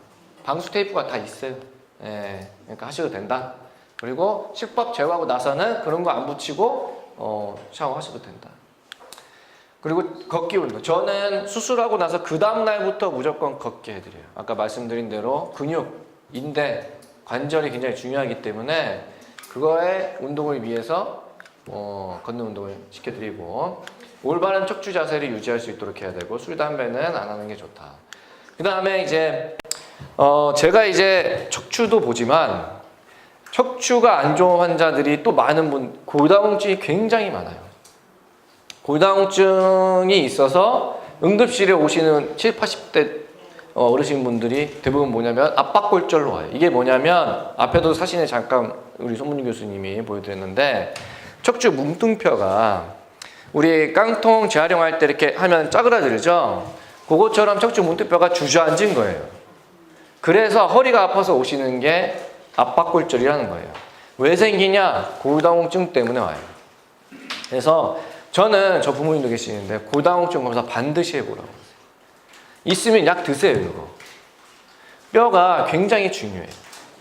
방수 테이프가 다 있어요. 예, 그러니까 하셔도 된다. 그리고 실밥 제거하고 나서는 그런 거 안 붙이고 샤워하셔도 된다. 그리고 걷기 운동. 저는 수술하고 나서 그 다음날부터 무조건 걷게 해드려요. 아까 말씀드린 대로 근육, 인대, 관절이 굉장히 중요하기 때문에 그거의 운동을 위해서 걷는 운동을 시켜드리고 올바른 척추 자세를 유지할 수 있도록 해야 되고 술, 담배는 안 하는 게 좋다. 그 다음에 이제 제가 이제 척추도 보지만 척추가 안 좋은 환자들이 또 많은 골다공증이 굉장히 많아요. 골다공증이 있어서 응급실에 오시는 70, 80대 어르신분들이 대부분 뭐냐면 압박골절로 와요. 이게 뭐냐면 앞에도 사진에 잠깐 우리 손문희 교수님이 보여드렸는데 척추 뭉뚱표가 우리 깡통 재활용할 때 이렇게 하면 짜그라들죠. 그것처럼 척추 뭉뚱표가 주저앉은 거예요. 그래서 허리가 아파서 오시는 게 압박골절이라는 거예요. 왜 생기냐? 골다공증 때문에 와요. 그래서 저는 저 부모님도 계시는데 골다공증 검사 반드시 해보라고. 있으면 약 드세요. 이거. 뼈가 굉장히 중요해요.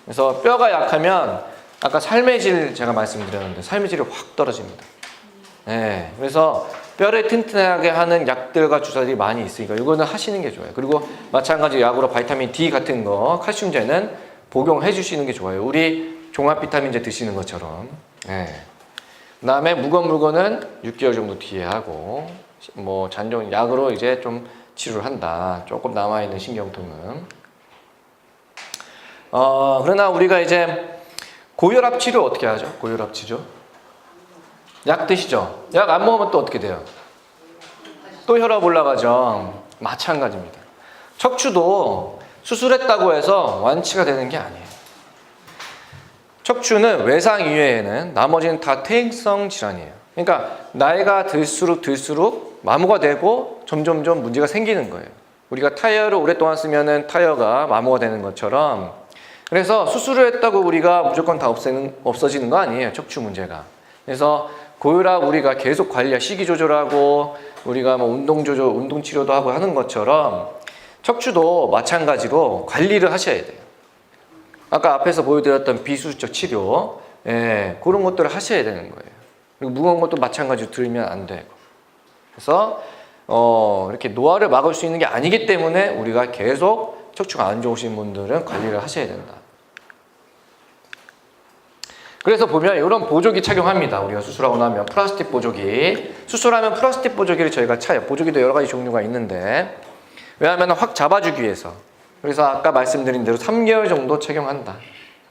그래서 뼈가 약하면 아까 삶의 질 제가 말씀드렸는데 삶의 질이 확 떨어집니다. 네, 그래서 뼈를 튼튼하게 하는 약들과 주사들이 많이 있으니까 이거는 하시는 게 좋아요. 그리고 마찬가지 약으로 바이타민 D 같은 거, 칼슘제는 복용해 주시는 게 좋아요. 우리 종합 비타민제 드시는 것처럼. 네. 그다음에 무거운 물건은 6개월 정도 뒤에 하고 뭐 잔종 약으로 이제 좀 치료를 한다. 조금 남아있는 신경통은. 그러나 우리가 이제 고혈압 치료 어떻게 하죠? 고혈압 치료? 약 드시죠? 약 안 먹으면 또 어떻게 돼요? 또 혈압 올라가죠. 마찬가지입니다. 척추도 수술했다고 해서 완치가 되는 게 아니에요. 척추는 외상 이외에는 나머지는 다 퇴행성 질환이에요. 그러니까 나이가 들수록 마모가 되고 점점점 문제가 생기는 거예요. 우리가 타이어를 오랫동안 쓰면은 타이어가 마모가 되는 것처럼 그래서 수술을 했다고 우리가 무조건 다 없어지는 거 아니에요. 척추 문제가. 그래서 고혈압 우리가 계속 관리하 식이 조절하고 우리가 뭐 운동 조절, 운동 치료도 하고 하는 것처럼 척추도 마찬가지로 관리를 하셔야 돼요. 아까 앞에서 보여드렸던 비수술적 치료, 그런 것들을 하셔야 되는 거예요. 그리고 무거운 것도 마찬가지로 들으면 안 되고. 그래서 이렇게 노화를 막을 수 있는 게 아니기 때문에 우리가 계속 척추가 안 좋으신 분들은 관리를 하셔야 된다. 그래서 보면 이런 보조기 착용합니다. 우리가 수술하고 나면 플라스틱 보조기. 수술하면 플라스틱 보조기를 저희가 차요. 보조기도 여러 가지 종류가 있는데 왜냐하면 확 잡아주기 위해서. 그래서 아까 말씀드린 대로 3개월 정도 착용한다.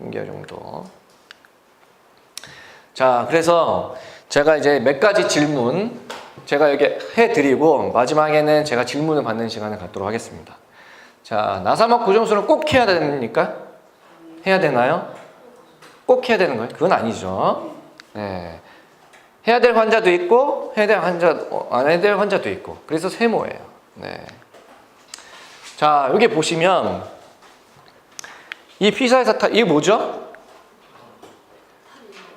3개월 정도. 자, 그래서 제가 이제 몇 가지 질문 제가 여기 해드리고 마지막에는 제가 질문을 받는 시간을 갖도록 하겠습니다. 자, 나사막 고정술은 꼭 해야 됩니까? 해야 되나요? 꼭 해야 되는 거예요? 그건 아니죠. 네. 해야 될 환자도 있고 해야 될 안 해야 될 환자도 있고 그래서 세모예요. 네. 자, 여기 보시면 이 피사의 사탑 이게 뭐죠?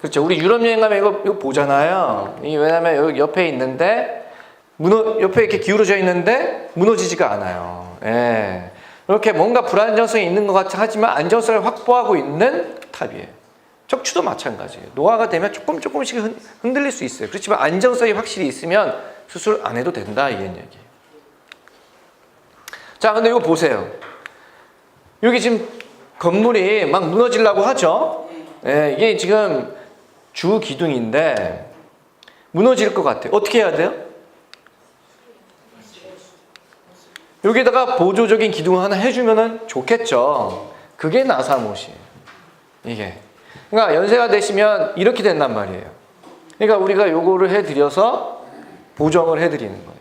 그렇죠. 우리 유럽 여행 가면 이거 보잖아요. 이게 왜냐면 여기 옆에 있는데 옆에 이렇게 기울어져 있는데 무너지지가 않아요. 예. 이렇게 뭔가 불안정성이 있는 것 같이 하지만 안정성을 확보하고 있는 탑이에요. 척추도 마찬가지예요. 노화가 되면 조금씩 흔들릴 수 있어요. 그렇지만 안정성이 확실히 있으면 수술 안 해도 된다 이런 얘기예요. 자, 근데 이거 보세요. 여기 지금 건물이 막 무너지려고 하죠. 예, 이게 지금 주 기둥인데 무너질 것 같아요. 어떻게 해야 돼요? 여기다가 보조적인 기둥을 하나 해주면 좋겠죠. 그게 나사못이에요. 이게. 그러니까 연세가 되시면 이렇게 된단 말이에요. 그러니까 우리가 요거를 해드려서 보정을 해드리는 거예요.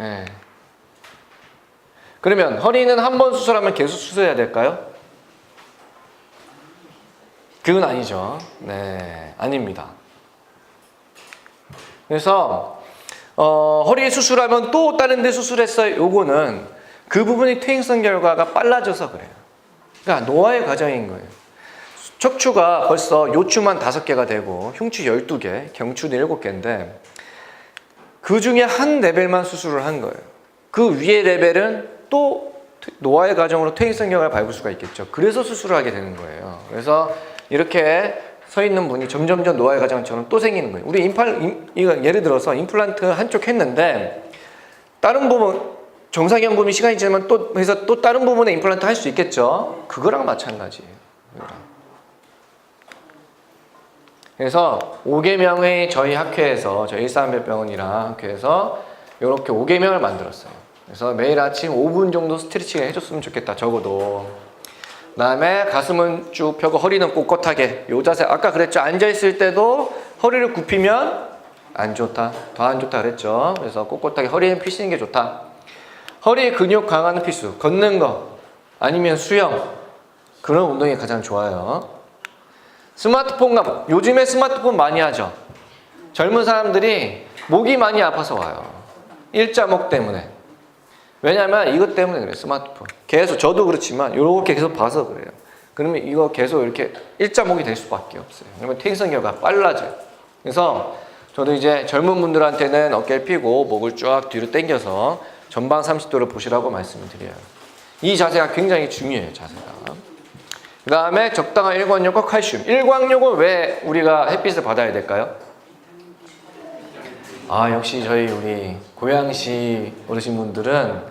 예. 그러면 허리는 한 번 수술하면 계속 수술해야 될까요? 그건 아니죠. 네, 아닙니다. 그래서 허리 수술하면 또 다른 데 수술했어요. 요거는 그 부분이 퇴행성 결과가 빨라져서 그래요. 그러니까 노화의 과정인 거예요. 척추가 벌써 요추만 5개가 되고 흉추 12개, 경추는 7개인데 그 중에 한 레벨만 수술을 한 거예요. 그 위의 레벨은 또 노화의 과정으로 퇴행성 결과를 밟을 수가 있겠죠. 그래서 수술을 하게 되는 거예요. 그래서 이렇게 서 있는 분이 점점점 노화의 과정처럼 또 생기는 거예요. 우리 이거 예를 들어서 임플란트 한쪽 했는데 다른 부분 정상형 부분이 시간이 지나면 또 해서 또 다른 부분에 임플란트 할 수 있겠죠. 그거랑 마찬가지예요. 그래서 5계명의 저희 학회에서 저희 일산병원이랑 학회에서 이렇게 5계명을 만들었어요. 그래서 매일 아침 5분 정도 스트레칭을 해줬으면 좋겠다. 적어도. 그 다음에 가슴은 쭉 펴고 허리는 꼿꼿하게. 요 자세 아까 그랬죠. 앉아있을 때도 허리를 굽히면 안 좋다. 더 안 좋다 그랬죠. 그래서 꼿꼿하게 허리는 펴시는 게 좋다. 허리 근육 강화는 필수. 걷는 거 아니면 수영, 그런 운동이 가장 좋아요. 스마트폰과 요즘에 스마트폰 많이 하죠. 젊은 사람들이 목이 많이 아파서 와요. 일자목 때문에. 왜냐면 이것 때문에 그래요. 스마트폰 계속, 저도 그렇지만 이렇게 계속 봐서 그래요. 그러면 이거 계속 이렇게 일자목이 될 수밖에 없어요. 그러면 퇴행성결과 빨라져요. 그래서 저도 이제 젊은 분들한테는 어깨를 펴고 목을 쫙 뒤로 당겨서 전방 30도를 보시라고 말씀을 드려요. 이 자세가 굉장히 중요해요. 자세가. 그 다음에 적당한 일광욕과 칼슘. 일광욕은 왜 우리가 햇빛을 받아야 될까요? 역시 저희 우리 고양시 어르신분들은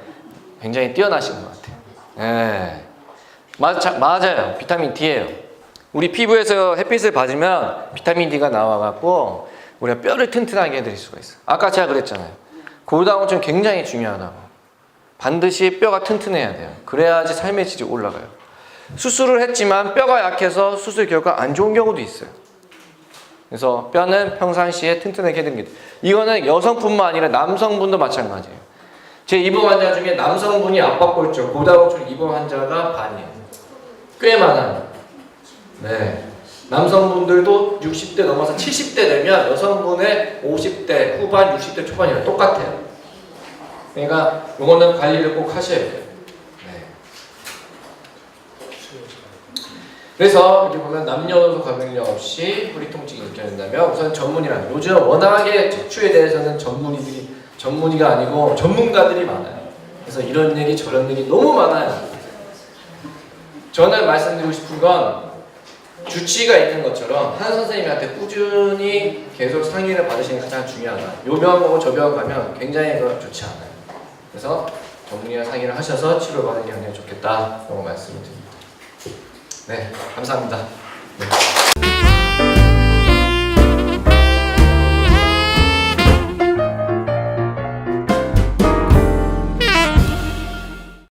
굉장히 뛰어나신 것 같아요. 네. 맞아요. 비타민 D예요. 우리 피부에서 햇빛을 받으면 비타민 D가 나와갖고 우리가 뼈를 튼튼하게 해드릴 수가 있어요. 아까 제가 그랬잖아요. 골다공증 굉장히 중요하다고. 반드시 뼈가 튼튼해야 돼요. 그래야지 삶의 질이 올라가요. 수술을 했지만 뼈가 약해서 수술 결과 안 좋은 경우도 있어요. 그래서 뼈는 평상시에 튼튼하게 해드립니다. 이거는 여성뿐만 아니라 남성분도 마찬가지예요. 제 입원 환자 중에 남성분이 압박골절, 골다공증 입원 환자가 반이에요. 꽤 많아요. 네. 남성분들도 60대 넘어서 70대 되면 여성분의 50대 후반, 60대 초반이랑 똑같아요. 그러니까 이거는 관리를 꼭 하셔야 돼요. 그래서 이렇게 보면 남녀노소 가병력 없이 허리 통증이 느껴진다면 우선 전문이란, 요즘 워낙에 척추에 대해서는 전문의가 아니고 전문가들이 많아요. 그래서 이런 얘기 저런 얘기 너무 많아요. 저는 말씀드리고 싶은 건 주치의가 있는 것처럼 한 선생님한테 꾸준히 계속 상의를 받으시는 게 가장 중요하다. 요 병원 가고 저 병원 가면 굉장히 좋지 않아요. 그래서 전문의와 상의를 하셔서 치료받는 게 굉장히 좋겠다라고 말씀을 드립니다. 네, 감사합니다. 네.